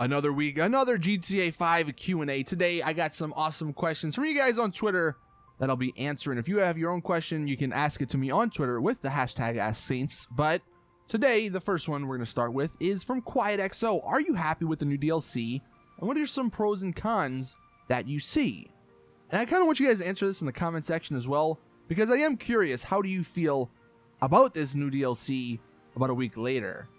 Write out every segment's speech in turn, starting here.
Another week, another GTA 5 Q&A. Today, I got some awesome questions from you guys on Twitter that I'll be answering. If you have your own question, you can ask it to me on Twitter with the hashtag AskSaints. But today, the first one we're going to start with is from QuietXO. Are you happy with the new DLC? And what are some pros and cons that you see? And I kind of want you guys to answer this in the comment section as well, because I am curious, how do you feel about this new DLC about a week later?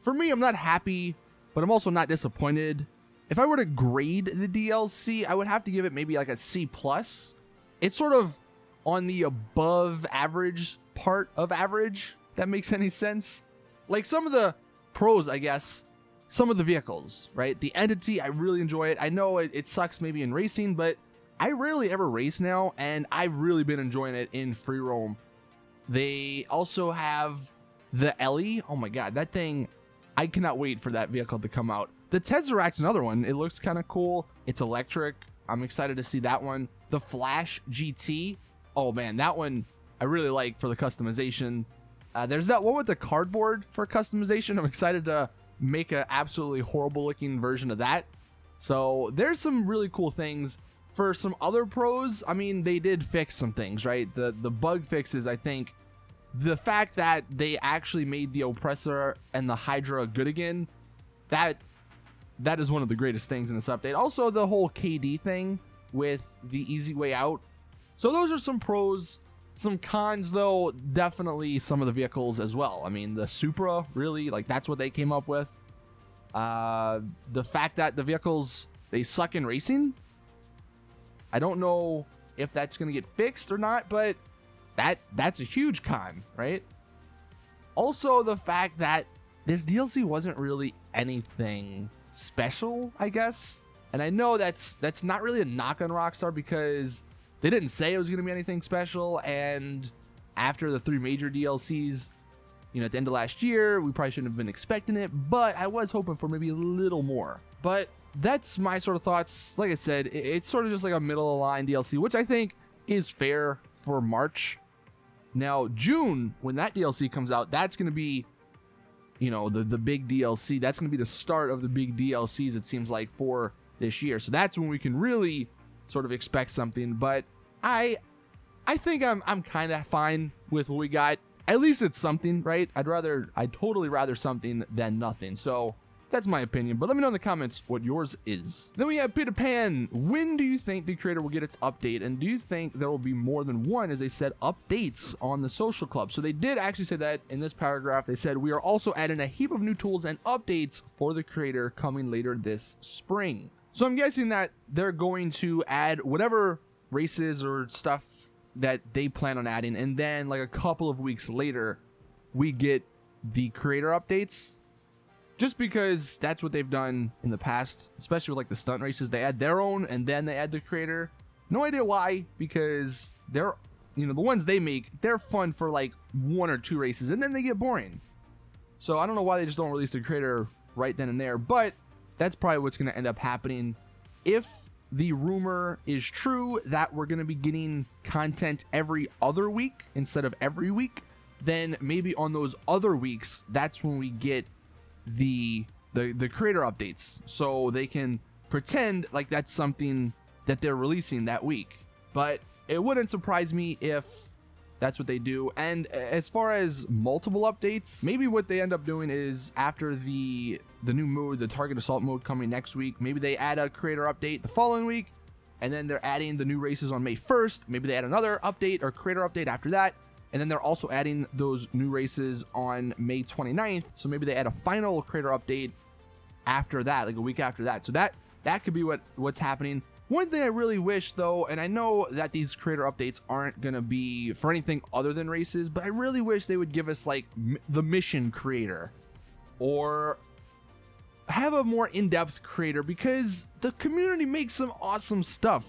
For me, I'm not happy, but I'm also not disappointed. If I were to grade the DLC, I would have to give it maybe like a C+. It's sort of on the above average part of average, if that makes any sense. Like some of the pros, I guess, some of the vehicles, right? The Entity, I really enjoy it. I know it sucks maybe in racing, but I rarely ever race now, and I've really been enjoying it in free roam. They also have the Ellie. Oh my god, that thing, I cannot wait for that vehicle to come out. The Tesseract's another one. It looks kind of cool. It's electric. I'm excited to see that one. The Flash GT. Oh man, that one I really like for the customization. There's that one with the cardboard for customization. I'm excited to make an absolutely horrible looking version of that. So there's some really cool things. For some other pros, I mean, they did fix some things, right? The bug fixes, I think. The fact that they actually made the Oppressor and the Hydra good again, that is one of the greatest things in this update. Also, the whole KD thing with the easy way out. So those are some pros. Some cons, though, definitely some of the vehicles as well. I mean, the Supra, really, like, that's what they came up with. The fact that the vehicles, they suck in racing. I don't know if that's going to get fixed or not, but that's a huge con, right? Also, the fact that this DLC wasn't really anything special, I guess. And I know that's not really a knock on Rockstar, because they didn't say it was going to be anything special. And after the 3 major DLCs, you know, at the end of last year, we probably shouldn't have been expecting it. But I was hoping for maybe a little more. But that's my sort of thoughts. Like I said, it's sort of just like a middle of the line DLC, which I think is fair for March. Now, June, when that DLC comes out, that's going to be, you know, the big DLC. That's going to be the start of the big DLCs, it seems like, for this year. So that's when we can really sort of expect something. But I think I'm kind of fine with what we got. At least it's something, right? I'd totally rather something than nothing. So that's my opinion, but let me know in the comments what yours is. Then we have Peter Pan. When do you think the creator will get its update? And do you think there will be more than one, as they said, updates on the social club? So they did actually say that in this paragraph. They said, we are also adding a heap of new tools and updates for the creator coming later this spring. So I'm guessing that they're going to add whatever races or stuff that they plan on adding. And then like a couple of weeks later, we get the creator updates. Just because that's what they've done in the past, especially with like the stunt races. They add their own and then they add the creator. No idea why, because they're, you know, the ones they make, they're fun for like 1 or 2 races and then they get boring. So I don't know why they just don't release the creator right then and there, but that's probably what's going to end up happening. If the rumor is true that we're going to be getting content every other week instead of every week, then maybe on those other weeks, that's when we get the creator updates, so they can pretend like that's something that they're releasing that week. But it wouldn't surprise me if that's what they do. And as far as multiple updates, maybe what they end up doing is after the new mode, the target assault mode coming next week, maybe they add a creator update the following week, and then they're adding the new races on May 1st. Maybe they add another update or creator update after that. And then they're also adding those new races on May 29th. So maybe they add a final creator update after that, like a week after that. So that could be what's happening. One thing I really wish, though, and I know that these creator updates aren't going to be for anything other than races, but I really wish they would give us like the mission creator or have a more in-depth creator, because the community makes some awesome stuff.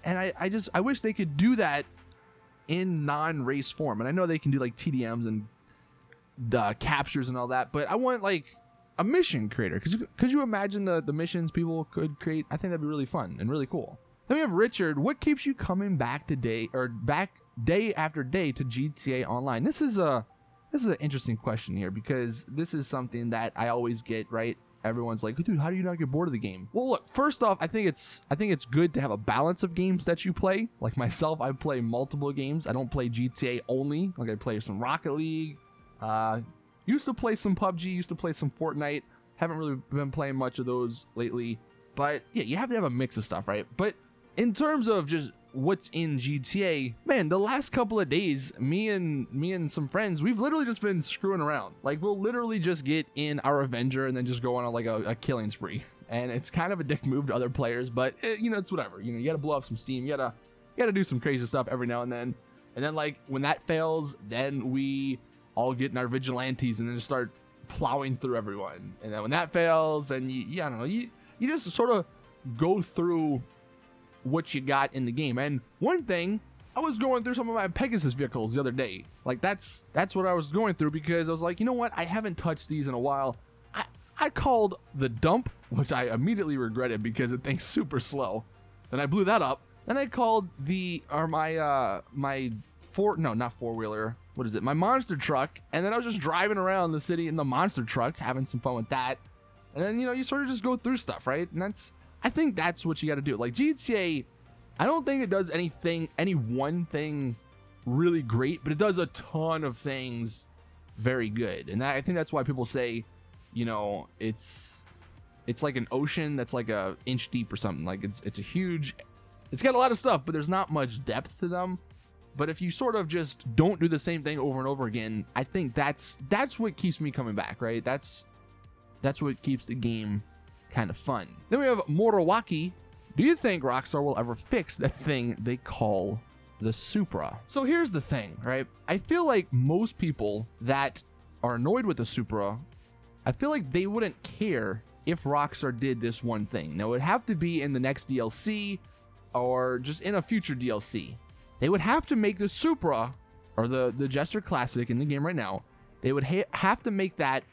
And I wish they could do that in non-race form. And I know they can do like TDMs and the captures and all that, but I want like a mission creator. Could you imagine the missions people could create? I think that'd be really fun and really cool. Then we have Richard. What keeps you coming back day after day to GTA Online? This is an interesting question here, because this is something that I always get, right? everyone's like, dude, how do you not get bored of the game? Well, look, first off, I think it's good to have a balance of games that you play. Like myself, I play multiple games. I don't play GTA only. Like I play some Rocket League. Used to play some PUBG. Used to play some Fortnite. Haven't really been playing much of those lately. But yeah, you have to have a mix of stuff, right? But in terms of just what's in GTA, man, the last couple of days, me and some friends, we've literally just been screwing around. Like we'll literally just get in our Avenger and then just go on like a killing spree. And it's kind of a dick move to other players, but you know, it's whatever. You know, you gotta blow up some steam. You gotta do some crazy stuff every now and then. And then like when that fails, then we all get in our vigilantes and then just start plowing through everyone. And then when that fails, then I don't know, you just sort of go through what you got in the game. And one thing, I was going through some of my Pegasus vehicles the other day. Like that's what I was going through, because I was like, you know what, I haven't touched these in a while. I called the dump, which I immediately regretted because it thing's super slow. Then I blew that up. Then I called my monster truck, and then I was just driving around the city in the monster truck, having some fun with that. And then, you know, you sort of just go through stuff, right? And I think that's what you got to do. Like GTA, I don't think it does any one thing really great, but it does a ton of things very good. And I think that's why people say, you know, it's like an ocean that's like a inch deep or something. Like it's got a lot of stuff, but there's not much depth to them. But if you sort of just don't do the same thing over and over again, I think that's what keeps me coming back, right? That's what keeps the game kind of fun. Then we have Morowaki. Do you think Rockstar will ever fix that thing they call the Supra? So here's the thing, right? I feel like most people that are annoyed with the Supra, I feel like they wouldn't care if Rockstar did this one thing. Now, it would have to be in the next DLC or just in a future DLC. They would have to make the Supra, or the Jester Classic in the game right now, they would have to make that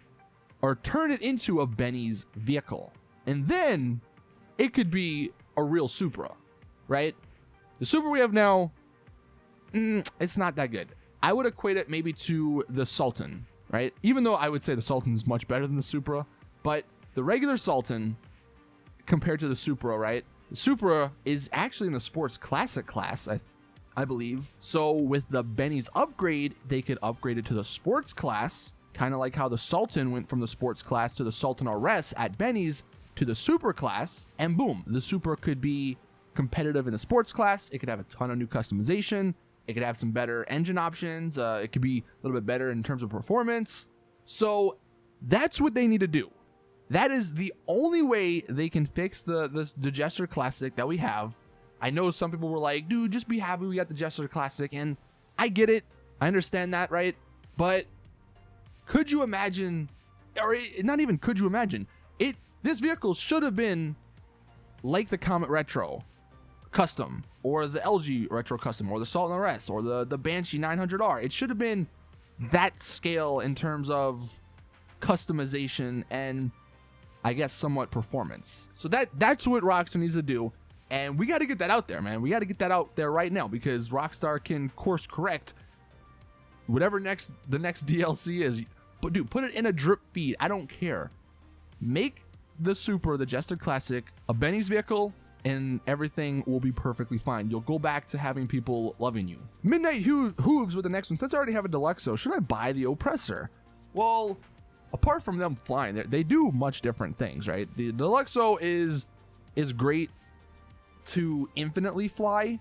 or turn it into a Benny's vehicle. And then it could be a real Supra, right? The Supra we have now, it's not that good. I would equate it maybe to the Sultan, right? Even though I would say the Sultan is much better than the Supra, but the regular Sultan compared to the Supra, right? The Supra is actually in the Sports Classic class, I believe. So with the Benny's upgrade, they could upgrade it to the Sports class, kind of like how the Sultan went from the Sports class to the Sultan RS at Benny's to the Super class, and boom, the Supra could be competitive in the Sports class. It could have a ton of new customization. It could have some better engine options. It could be a little bit better in terms of performance. So that's what they need to do. That is the only way they can fix the Jester Classic that we have. I know some people were like, dude, just be happy we got the Jester Classic, and I get it. I understand that, right? But could you imagine, or not even could you imagine, this vehicle should have been like the Comet Retro Custom, or the LG Retro Custom, or the Sultan RS, or the Banshee 900R. It should have been that scale in terms of customization and, I guess, somewhat performance. So that's what Rockstar needs to do. And we got to get that out there, man. We got to get that out there right now, because Rockstar can course correct whatever the next DLC is. But dude, put it in a drip feed. I don't care. Make the Supra, the Jester Classic, a Benny's vehicle, and everything will be perfectly fine. You'll go back to having people loving you. Midnight Hooves with the next one. Since I already have a Deluxo, should I buy the Oppressor? Well, apart from them flying, they do much different things, right? The Deluxo is great to infinitely fly,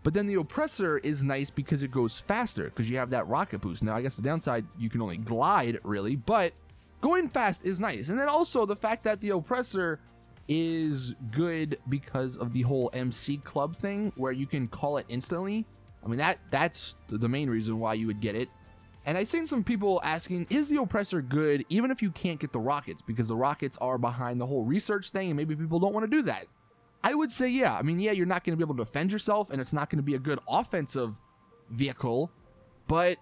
but then the Oppressor is nice because it goes faster, because you have that rocket boost. Now, I guess the downside, you can only glide, really, but going fast is nice. And then also the fact that the Oppressor is good because of the whole MC Club thing, where you can call it instantly. I mean, that's the main reason why you would get it. And I've seen some people asking, is the Oppressor good even if you can't get the rockets, because the rockets are behind the whole research thing, and maybe people don't want to do that. I would say, yeah. I mean, yeah, you're not going to be able to defend yourself, and it's not going to be a good offensive vehicle. But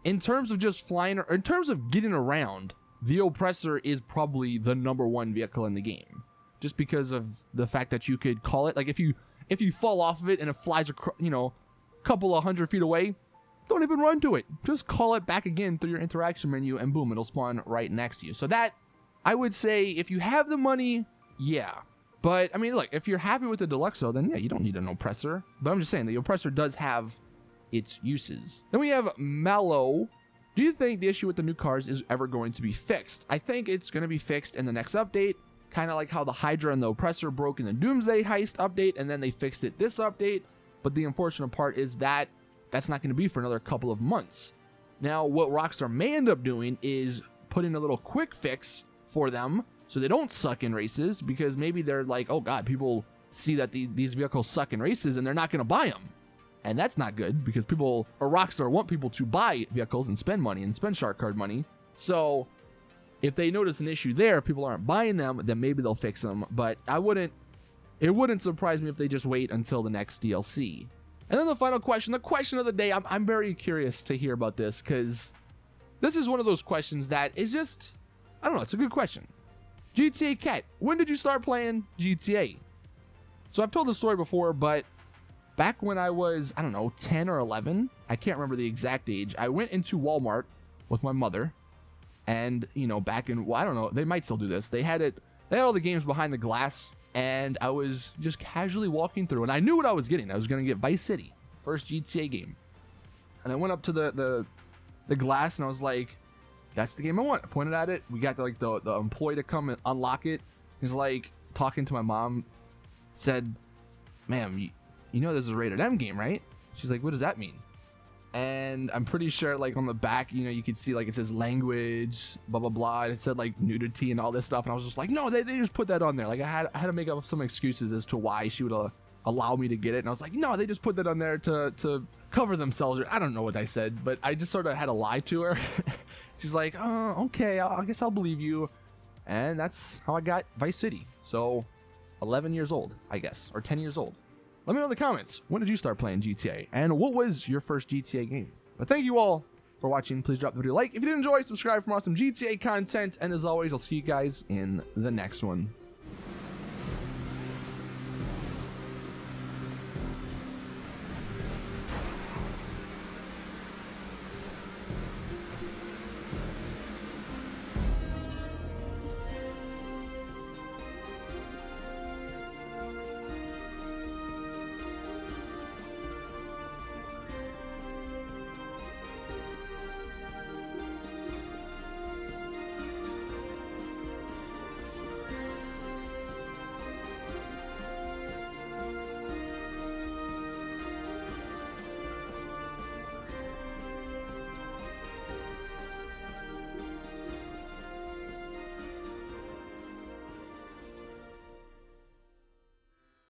in terms of just flying, or in terms of getting around, the Oppressor is probably the #1 vehicle in the game. Just because of the fact that you could call it, like if you fall off of it and it flies, a couple of 100 feet away, don't even run to it. Just call it back again through your interaction menu, and boom, it'll spawn right next to you. So that I would say if you have the money, yeah. But I mean, look, if you're happy with the Deluxo, then yeah, you don't need an Oppressor. But I'm just saying the Oppressor does have its uses. Then we have Mellow. Do you think the issue with the new cars is ever going to be fixed? I think it's going to be fixed in the next update. Kind of like how the Hydra and the Oppressor broke in the Doomsday Heist update, and then they fixed it this update. But the unfortunate part is that that's not going to be for another couple of months. Now, what Rockstar may end up doing is putting a little quick fix for them so they don't suck in races, because maybe they're like, oh god, people see that these vehicles suck in races and they're not going to buy them. And that's not good, because people, or Rockstar, want people to buy vehicles and spend money and spend shark card money. So if they notice an issue there, people aren't buying them, then maybe they'll fix them. But it wouldn't surprise me if they just wait until the next DLC. And then the final question, the question of the day, I'm very curious to hear about this, because this is one of those questions that is just, I don't know, it's a good question. GTA Cat, when did you start playing GTA? So I've told the story before, but back when I was, I don't know, 10 or 11, I can't remember the exact age, I went into Walmart with my mother, and, you know, back in, well, I don't know, they might still do this, they had all the games behind the glass, and I was just casually walking through, and I knew what I was getting. I was going to get Vice City, first GTA game. And I went up to the glass, and I was like, that's the game I want. I pointed at it. We got the employee to come and unlock it. He's like, talking to my mom, said, ma'am, you know this is a rated M game, right? She's like, what does that mean? And I'm pretty sure, like, on the back, you know, you could see, like, it says language, blah, blah, blah. And it said, like, nudity and all this stuff. And I was just like, no, they just put that on there. Like, I had to make up some excuses as to why she would allow me to get it. And I was like, no, they just put that on there to cover themselves. I don't know what I said, but I just sort of had to lie to her. She's like, oh, okay, I guess I'll believe you. And that's how I got Vice City. So 11 years old, I guess, or 10 years old. Let me know in the comments, when did you start playing GTA? And what was your first GTA game? But thank you all for watching. Please drop the video a like. If you did enjoy, subscribe for more awesome GTA content. And as always, I'll see you guys in the next one.